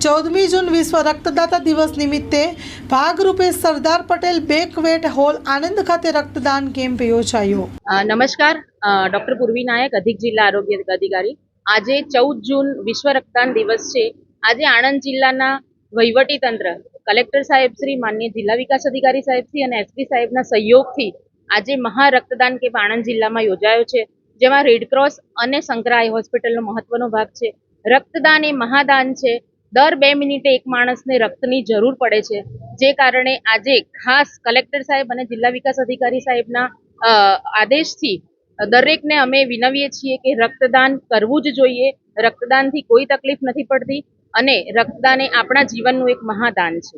14મી જૂન વિશ્વ રક્તદાતા દિવસ નિમિત્તે ભાગરૂપે સરદાર પટેલ બેકવેટ હોલ આણંદ ખાતે રક્તદાન કેમ્પ યોજાયો। નમસ્કાર, ડૉક્ટર પૂર્વી નાયક, અધિક જિલ્લા આરોગ્ય અધિકારી। આજે 14 જૂન વિશ્વ રક્તદાન દિવસ છે। આજે આણંદ જિલ્લાના વહીવટી તંત્ર, કલેક્ટર સાહેબ શ્રી, માનનીય જિલ્લા વિકાસ અધિકારી સાહેબ શ્રી અને એસપી સાહેબના સહયોગથી આજે મહા રક્તદાન કેમ્પ આણંદ જિલ્લામાં યોજાયો છે, જેમાં રેડક્રોસ અને શંકરા આઈ હોસ્પિટલનો મહત્વનો ભાગ છે। રક્તદાન એ મહાદાન છે। દર 2 મિનિટે એક માણસને રક્તની જરૂર પડે છે, જે કારણે આજે ખાસ કલેક્ટર સાહેબ અને જિલ્લા વિકાસ અધિકારી સાહેબના આદેશથી દરેકને અમે વિનવીએ છીએ કે રક્તદાન કરવું જ જોઈએ। રક્તદાનથી કોઈ તકલીફ નથી પડતી અને રક્તદાન એ આપણા જીવનનું એક મહાદાન છે।